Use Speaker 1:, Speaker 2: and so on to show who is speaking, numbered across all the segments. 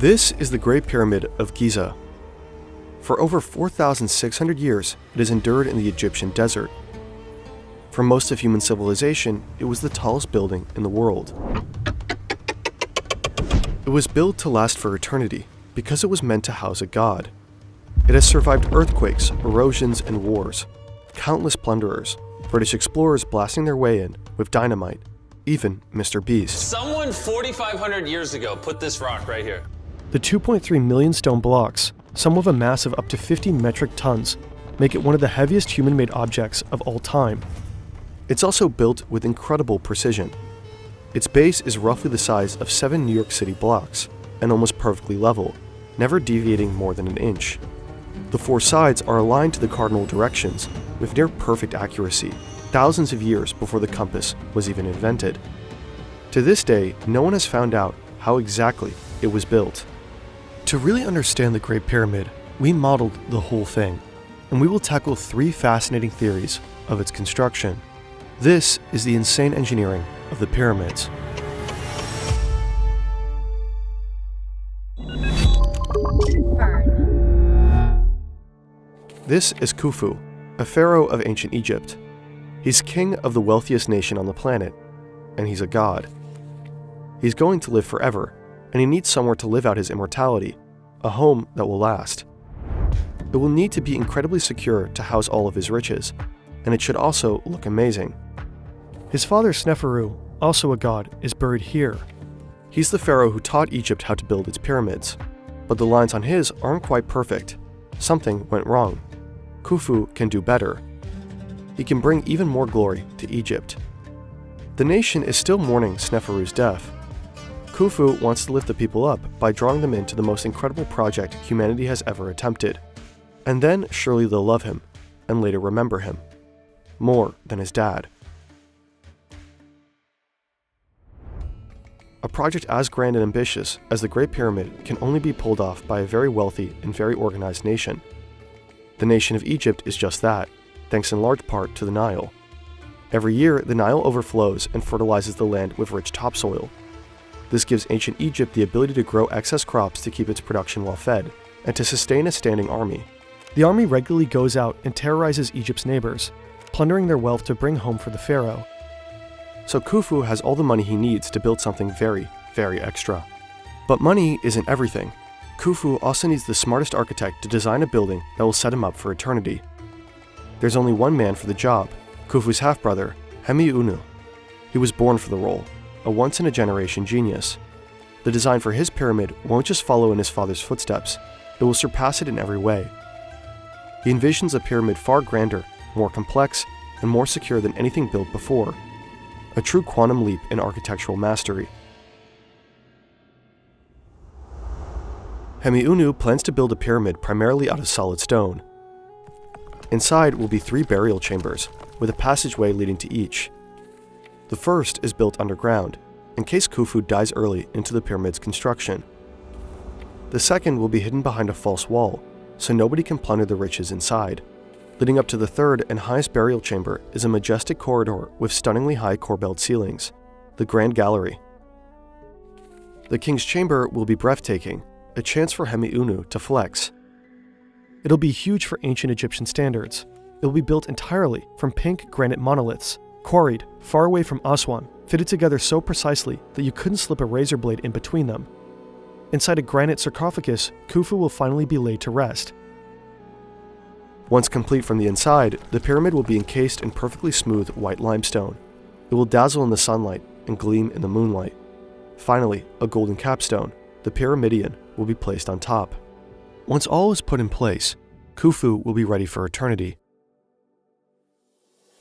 Speaker 1: This is the Great Pyramid of Giza. For over 4,600 years, it has endured in the Egyptian desert. For most of human civilization, it was the tallest building in the world. It was built to last for eternity because it was meant to house a god. It has survived earthquakes, erosions, and wars, countless plunderers, British explorers blasting their way in with dynamite, even Mr. Beast.
Speaker 2: Someone 4,500 years ago put this rock right here.
Speaker 1: The 2.3 million stone blocks, some with a mass of up to 50 metric tons, make it one of the heaviest human-made objects of all time. It's also built with incredible precision. Its base is roughly the size of 7 New York City blocks, and almost perfectly level, never deviating more than an inch. The 4 sides are aligned to the cardinal directions with near-perfect accuracy, thousands of years before the compass was even invented. To this day, no one has found out how exactly it was built. To really understand the Great Pyramid, we modeled the whole thing, and we will tackle 3 fascinating theories of its construction. This is the insane engineering of the pyramids. This is Khufu, a pharaoh of ancient Egypt. He's king of the wealthiest nation on the planet, and he's a god. He's going to live forever, and he needs somewhere to live out his immortality, a home that will last. It will need to be incredibly secure to house all of his riches, and it should also look amazing. His father Sneferu, also a god, is buried here. He's the pharaoh who taught Egypt how to build its pyramids, but the lines on his aren't quite perfect. Something went wrong. Khufu can do better. He can bring even more glory to Egypt. The nation is still mourning Sneferu's death. Khufu wants to lift the people up by drawing them into the most incredible project humanity has ever attempted. And then surely they'll love him, and later remember him. More than his dad. A project as grand and ambitious as the Great Pyramid can only be pulled off by a very wealthy and very organized nation. The nation of Egypt is just that, thanks in large part to the Nile. Every year, the Nile overflows and fertilizes the land with rich topsoil. This gives ancient Egypt the ability to grow excess crops to keep its production well fed, and to sustain a standing army. The army regularly goes out and terrorizes Egypt's neighbors, plundering their wealth to bring home for the pharaoh. So Khufu has all the money he needs to build something very, very extra. But money isn't everything. Khufu also needs the smartest architect to design a building that will set him up for eternity. There's only one man for the job, Khufu's half-brother, Hemiunu. He was born for the role, a once-in-a-generation genius. The design for his pyramid won't just follow in his father's footsteps, it will surpass it in every way. He envisions a pyramid far grander, more complex, and more secure than anything built before. A true quantum leap in architectural mastery. Hemiunu plans to build a pyramid primarily out of solid stone. Inside will be 3 burial chambers, with a passageway leading to each. The first is built underground, in case Khufu dies early into the pyramid's construction. The second will be hidden behind a false wall, so nobody can plunder the riches inside. Leading up to the third and highest burial chamber is a majestic corridor with stunningly high corbelled ceilings, the Grand Gallery. The king's chamber will be breathtaking, a chance for Hemiunu to flex. It'll be huge for ancient Egyptian standards. It will be built entirely from pink granite monoliths, quarried far away from Aswan, fitted together so precisely that you couldn't slip a razor blade in between them. Inside a granite sarcophagus, Khufu will finally be laid to rest. Once complete from the inside, the pyramid will be encased in perfectly smooth white limestone. It will dazzle in the sunlight and gleam in the moonlight. Finally, a golden capstone, the pyramidion, will be placed on top. Once all is put in place, Khufu will be ready for eternity.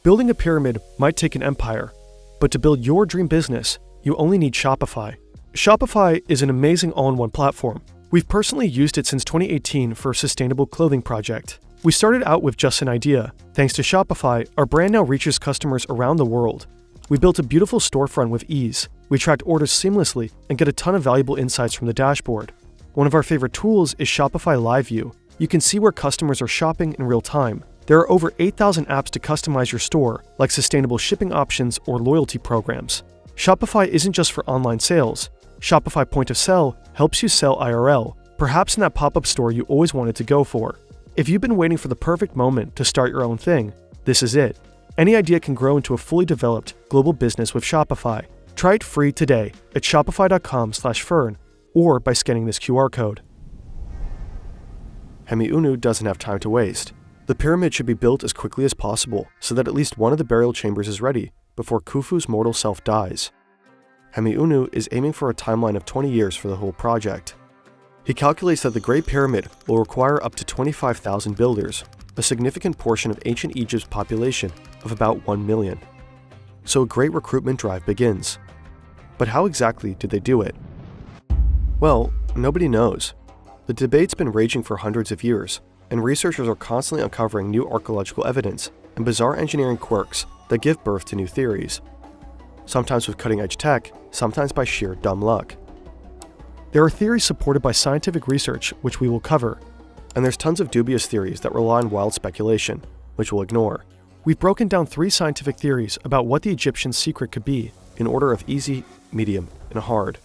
Speaker 1: Building a pyramid might take an empire, but to build your dream business, you only need Shopify. Shopify is an amazing all-in-one platform. We've personally used it since 2018 for a sustainable clothing project. We started out with just an idea. Thanks to Shopify, our brand now reaches customers around the world. We built a beautiful storefront with ease. We tracked orders seamlessly and get a ton of valuable insights from the dashboard. One of our favorite tools is Shopify Live View. You can see where customers are shopping in real time. There are over 8,000 apps to customize your store, like sustainable shipping options or loyalty programs. Shopify isn't just for online sales. Shopify Point of Sell helps you sell IRL, perhaps in that pop-up store you always wanted to go for. If you've been waiting for the perfect moment to start your own thing, this is it. Any idea can grow into a fully developed global business with Shopify. Try it free today at shopify.com/fern or by scanning this QR code. Hemiunu doesn't have time to waste. The pyramid should be built as quickly as possible so that at least one of the burial chambers is ready before Khufu's mortal self dies. Hemiunu is aiming for a timeline of 20 years for the whole project. He calculates that the Great Pyramid will require up to 25,000 builders, a significant portion of ancient Egypt's population of about 1 million. So a great recruitment drive begins. But how exactly did they do it? Well, nobody knows. The debate's been raging for hundreds of years, and researchers are constantly uncovering new archaeological evidence and bizarre engineering quirks that give birth to new theories. Sometimes with cutting-edge tech, sometimes by sheer dumb luck. There are theories supported by scientific research, which we will cover, and there's tons of dubious theories that rely on wild speculation, which we'll ignore. We've broken down 3 scientific theories about what the Egyptians' secret could be in order of easy, medium, and hard.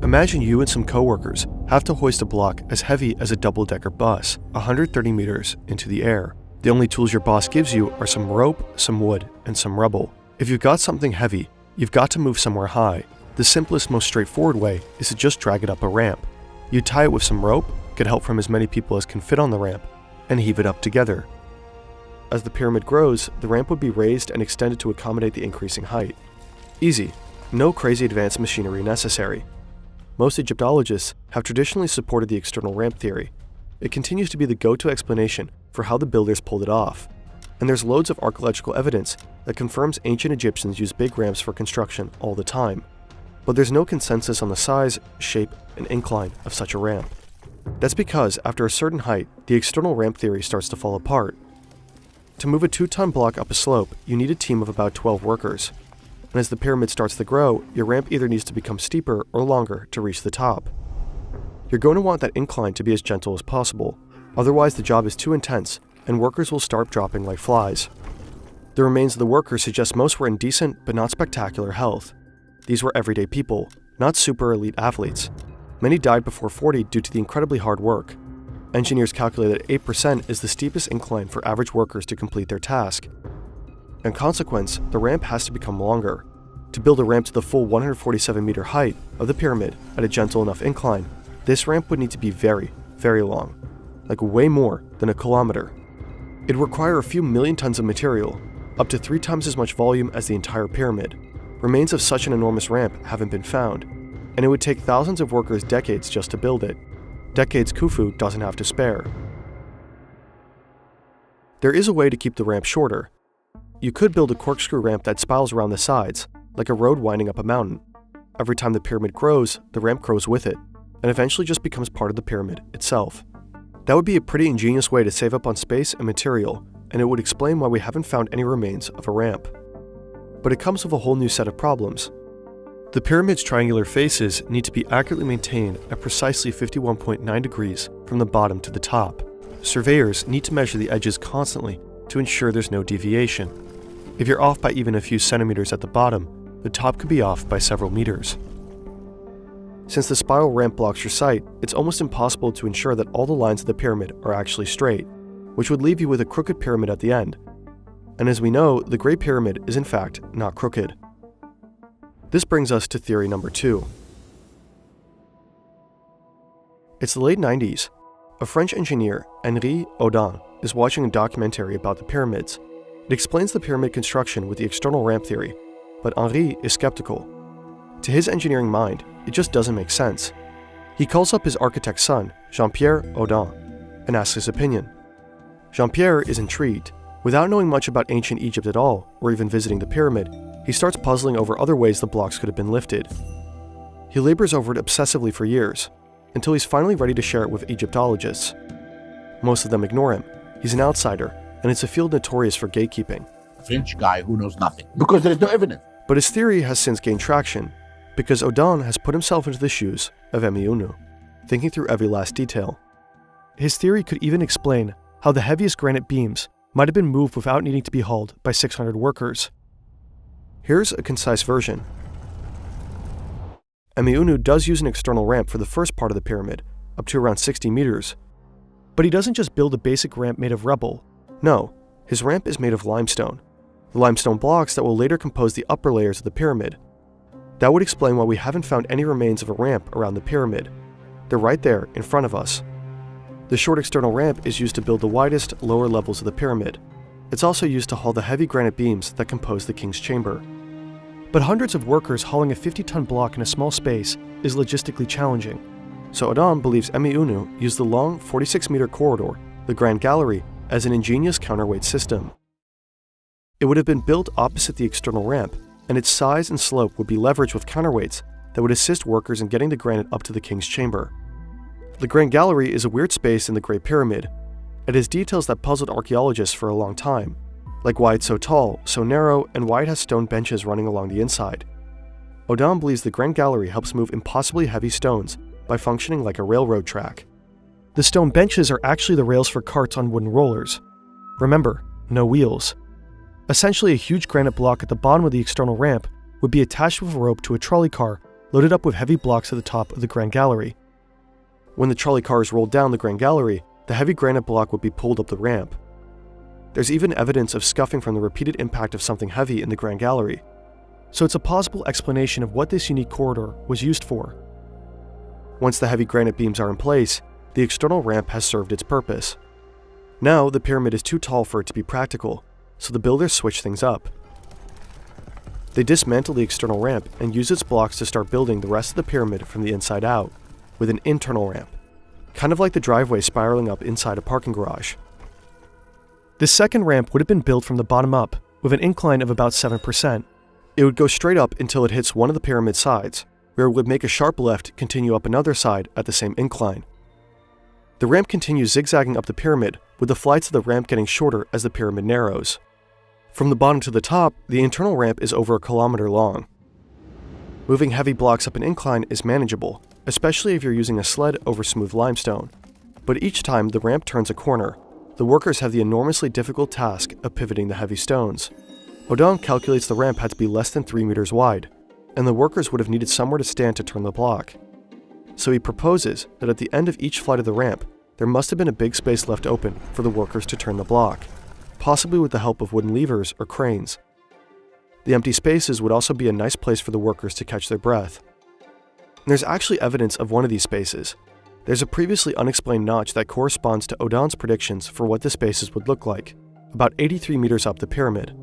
Speaker 1: Imagine you and some coworkers have to hoist a block as heavy as a double-decker bus, 130 meters into the air. The only tools your boss gives you are some rope, some wood, and some rubble. If you've got something heavy, you've got to move somewhere high. The simplest, most straightforward way is to just drag it up a ramp. You tie it with some rope, get help from as many people as can fit on the ramp, and heave it up together. As the pyramid grows, the ramp would be raised and extended to accommodate the increasing height. Easy. No crazy advanced machinery necessary. Most Egyptologists have traditionally supported the external ramp theory. It continues to be the go-to explanation for how the builders pulled it off. And there's loads of archaeological evidence that confirms ancient Egyptians used big ramps for construction all the time. But there's no consensus on the size, shape, and incline of such a ramp. That's because after a certain height, the external ramp theory starts to fall apart. To move a 2-ton block up a slope, you need a team of about 12 workers. And as the pyramid starts to grow, your ramp either needs to become steeper or longer to reach the top. You're going to want that incline to be as gentle as possible, otherwise the job is too intense and workers will start dropping like flies. The remains of the workers suggest most were in decent but not spectacular health. These were everyday people, not super elite athletes. Many died before 40 due to the incredibly hard work. Engineers calculate that 8% is the steepest incline for average workers to complete their task. In consequence, the ramp has to become longer. To build a ramp to the full 147-meter height of the pyramid at a gentle enough incline, this ramp would need to be very, very long, like way more than a kilometer. It'd require a few million tons of material, up to 3 times as much volume as the entire pyramid. Remains of such an enormous ramp haven't been found, and it would take thousands of workers decades just to build it. Decades Khufu doesn't have to spare. There is a way to keep the ramp shorter. You could build a corkscrew ramp that spirals around the sides, like a road winding up a mountain. Every time the pyramid grows, the ramp grows with it, and eventually just becomes part of the pyramid itself. That would be a pretty ingenious way to save up on space and material, and it would explain why we haven't found any remains of a ramp. But it comes with a whole new set of problems. The pyramid's triangular faces need to be accurately maintained at precisely 51.9 degrees from the bottom to the top. Surveyors need to measure the edges constantly to ensure there's no deviation. If you're off by even a few centimeters at the bottom, the top could be off by several meters. Since the spiral ramp blocks your sight, it's almost impossible to ensure that all the lines of the pyramid are actually straight, which would leave you with a crooked pyramid at the end. And as we know, the Great Pyramid is in fact not crooked. This brings us to theory number 2. It's the late 90s. A French engineer, Henri Audin, is watching a documentary about the pyramids. It explains the pyramid construction with the external ramp theory, but Henri is skeptical. To his engineering mind, it just doesn't make sense. He calls up his architect's son, Jean-Pierre Audin, and asks his opinion. Jean-Pierre is intrigued. Without knowing much about ancient Egypt at all, or even visiting the pyramid, he starts puzzling over other ways the blocks could have been lifted. He labors over it obsessively for years, until he's finally ready to share it with Egyptologists. Most of them ignore him. He's an outsider, and it's a field notorious for gatekeeping.
Speaker 3: A French guy who knows nothing, because there is no evidence.
Speaker 1: But his theory has since gained traction, because Audin has put himself into the shoes of Hemiunu, thinking through every last detail. His theory could even explain how the heaviest granite beams might have been moved without needing to be hauled by 600 workers. Here's a concise version. Emeunu does use an external ramp for the first part of the pyramid, up to around 60 meters. But he doesn't just build a basic ramp made of rubble. No, his ramp is made of limestone. The limestone blocks that will later compose the upper layers of the pyramid. That would explain why we haven't found any remains of a ramp around the pyramid. They're right there in front of us. The short external ramp is used to build the widest, lower levels of the pyramid. It's also used to haul the heavy granite beams that compose the king's chamber. But hundreds of workers hauling a 50-ton block in a small space is logistically challenging. So Adam believes Emeunu used the long 46-meter corridor, the Grand Gallery, as an ingenious counterweight system. It would have been built opposite the external ramp, and its size and slope would be leveraged with counterweights that would assist workers in getting the granite up to the king's chamber. The Grand Gallery is a weird space in the Great Pyramid. It has details that puzzled archaeologists for a long time, like why it's so tall, so narrow, and why it has stone benches running along the inside. Odam believes the Grand Gallery helps move impossibly heavy stones by functioning like a railroad track. The stone benches are actually the rails for carts on wooden rollers. Remember, no wheels. Essentially, a huge granite block at the bottom of the external ramp would be attached with a rope to a trolley car loaded up with heavy blocks at the top of the Grand Gallery. When the trolley car is rolled down the Grand Gallery, the heavy granite block would be pulled up the ramp. There's even evidence of scuffing from the repeated impact of something heavy in the Grand Gallery, so it's a possible explanation of what this unique corridor was used for. Once the heavy granite beams are in place, the external ramp has served its purpose. Now, the pyramid is too tall for it to be practical, so the builders switch things up. They dismantle the external ramp and use its blocks to start building the rest of the pyramid from the inside out, with an internal ramp, kind of like the driveway spiraling up inside a parking garage. This second ramp would have been built from the bottom up, with an incline of about 7%. It would go straight up until it hits one of the pyramid sides, where it would make a sharp left continue up another side at the same incline. The ramp continues zigzagging up the pyramid, with the flights of the ramp getting shorter as the pyramid narrows. From the bottom to the top, the internal ramp is over 1 kilometer long. Moving heavy blocks up an incline is manageable, especially if you're using a sled over smooth limestone. But each time the ramp turns a corner, the workers have the enormously difficult task of pivoting the heavy stones. Odam calculates the ramp had to be less than 3 meters wide, and the workers would have needed somewhere to stand to turn the block. So he proposes that at the end of each flight of the ramp, there must have been a big space left open for the workers to turn the block, possibly with the help of wooden levers or cranes. The empty spaces would also be a nice place for the workers to catch their breath. And there's actually evidence of one of these spaces. There's a previously unexplained notch that corresponds to Odam's predictions for what the spaces would look like, about 83 meters up the pyramid.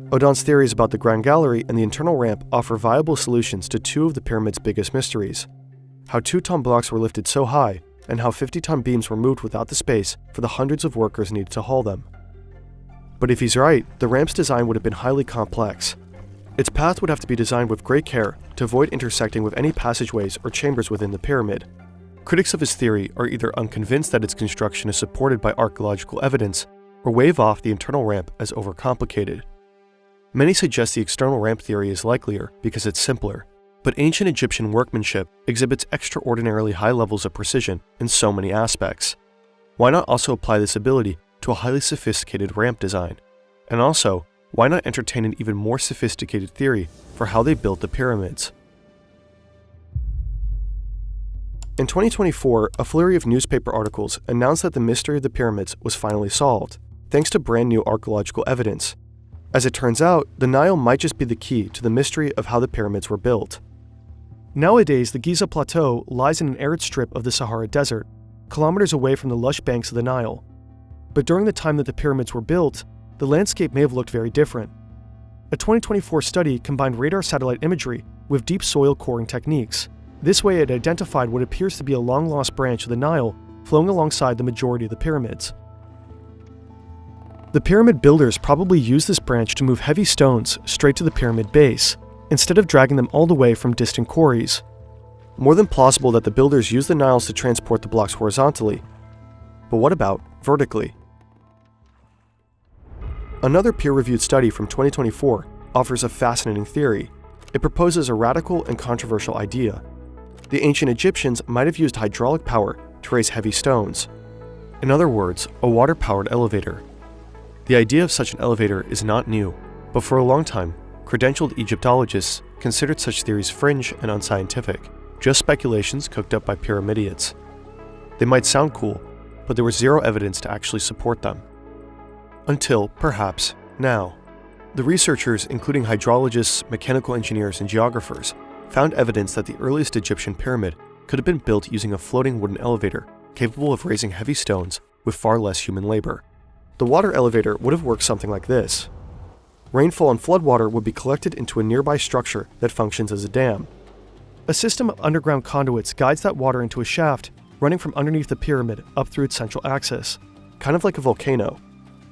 Speaker 1: Odam's theories about the Grand Gallery and the internal ramp offer viable solutions to two of the pyramid's biggest mysteries: how 2-ton blocks were lifted so high, and how 50-ton beams were moved without the space for the hundreds of workers needed to haul them. But if he's right, the ramp's design would have been highly complex. Its path would have to be designed with great care to avoid intersecting with any passageways or chambers within the pyramid. Critics of his theory are either unconvinced that its construction is supported by archaeological evidence, or wave off the internal ramp as overcomplicated. Many suggest the external ramp theory is likelier because it's simpler, but ancient Egyptian workmanship exhibits extraordinarily high levels of precision in so many aspects. Why not also apply this ability to a highly sophisticated ramp design? And also, why not entertain an even more sophisticated theory for how they built the pyramids? In 2024, a flurry of newspaper articles announced that the mystery of the pyramids was finally solved, thanks to brand new archaeological evidence. As it turns out, the Nile might just be the key to the mystery of how the pyramids were built. Nowadays, the Giza Plateau lies in an arid strip of the Sahara Desert, kilometers away from the lush banks of the Nile. But during the time that the pyramids were built, the landscape may have looked very different. A 2024 study combined radar satellite imagery with deep soil coring techniques. This way it identified what appears to be a long-lost branch of the Nile flowing alongside the majority of the pyramids. The pyramid builders probably used this branch to move heavy stones straight to the pyramid base, instead of dragging them all the way from distant quarries. More than plausible that the builders used the Niles to transport the blocks horizontally. But what about vertically? Another peer-reviewed study from 2024 offers a fascinating theory. It proposes a radical and controversial idea. The ancient Egyptians might have used hydraulic power to raise heavy stones. In other words, a water-powered elevator. The idea of such an elevator is not new, but for a long time, credentialed Egyptologists considered such theories fringe and unscientific, just speculations cooked up by pyramidians. They might sound cool, but there was zero evidence to actually support them. Until, perhaps, now. The researchers, including hydrologists, mechanical engineers, and geographers, found evidence that the earliest Egyptian pyramid could have been built using a floating wooden elevator capable of raising heavy stones with far less human labor. The water elevator would have worked something like this. Rainfall and floodwater would be collected into a nearby structure that functions as a dam. A system of underground conduits guides that water into a shaft running from underneath the pyramid up through its central axis, kind of like a volcano.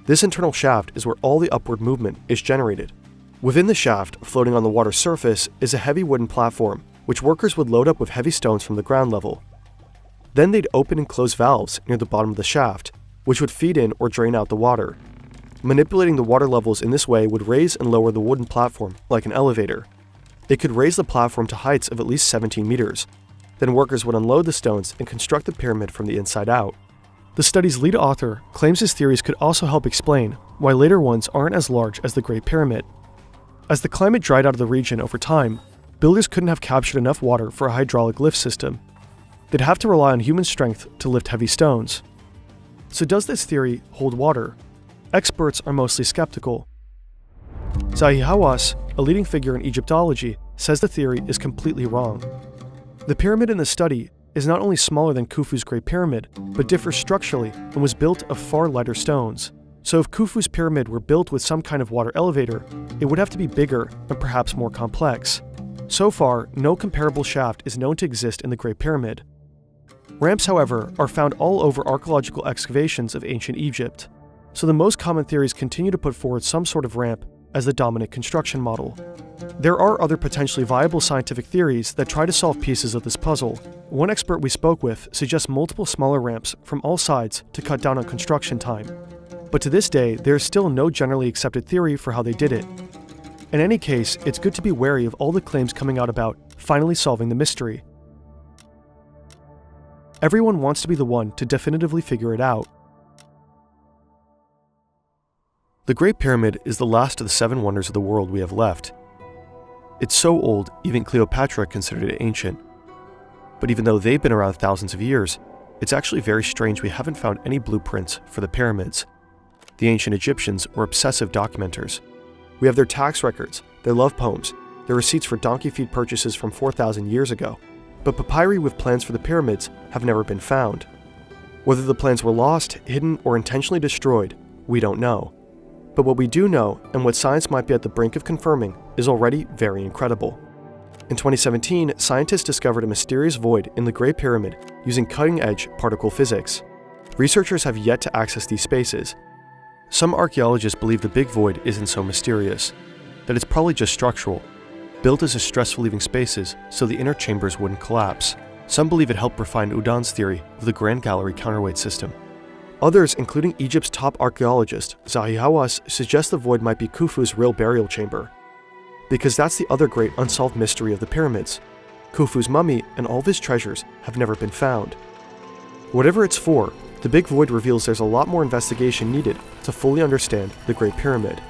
Speaker 1: This internal shaft is where all the upward movement is generated. Within the shaft, floating on the water's surface, is a heavy wooden platform, which workers would load up with heavy stones from the ground level. Then they'd open and close valves near the bottom of the shaft, which would feed in or drain out the water. Manipulating the water levels in this way would raise and lower the wooden platform like an elevator. It could raise the platform to heights of at least 17 meters. Then workers would unload the stones and construct the pyramid from the inside out. The study's lead author claims his theories could also help explain why later ones aren't as large as the Great Pyramid. As the climate dried out of the region over time, builders couldn't have captured enough water for a hydraulic lift system. They'd have to rely on human strength to lift heavy stones. So does this theory hold water? Experts are mostly skeptical. Zahi Hawass, a leading figure in Egyptology, says the theory is completely wrong. The pyramid in the study is not only smaller than Khufu's Great Pyramid, but differs structurally and was built of far lighter stones. So if Khufu's pyramid were built with some kind of water elevator, it would have to be bigger and perhaps more complex. So far, no comparable shaft is known to exist in the Great Pyramid. Ramps, however, are found all over archaeological excavations of ancient Egypt. So the most common theories continue to put forward some sort of ramp as the dominant construction model. There are other potentially viable scientific theories that try to solve pieces of this puzzle. One expert we spoke with suggests multiple smaller ramps from all sides to cut down on construction time. But to this day, there is still no generally accepted theory for how they did it. In any case, it's good to be wary of all the claims coming out about finally solving the mystery. Everyone wants to be the one to definitively figure it out. The Great Pyramid is the last of the 7 wonders of the world we have left. It's so old, even Cleopatra considered it ancient. But even though they've been around thousands of years, it's actually very strange we haven't found any blueprints for the pyramids. The ancient Egyptians were obsessive documenters. We have their tax records, their love poems, their receipts for donkey feed purchases from 4,000 years ago. But papyri with plans for the pyramids have never been found. Whether the plans were lost, hidden, or intentionally destroyed, we don't know. But what we do know, and what science might be at the brink of confirming, is already very incredible. In 2017, scientists discovered a mysterious void in the Great Pyramid using cutting-edge particle physics. Researchers have yet to access these spaces. Some archaeologists believe the big void isn't so mysterious, that it's probably just structural, built as a stress-relieving spaces so the inner chambers wouldn't collapse. Some believe it helped refine Udon's theory of the Grand Gallery counterweight system. Others, including Egypt's top archaeologist, Zahi Hawass, suggest the void might be Khufu's real burial chamber. Because that's the other great unsolved mystery of the pyramids. Khufu's mummy and all of his treasures have never been found. Whatever it's for, the big void reveals there's a lot more investigation needed to fully understand the Great Pyramid.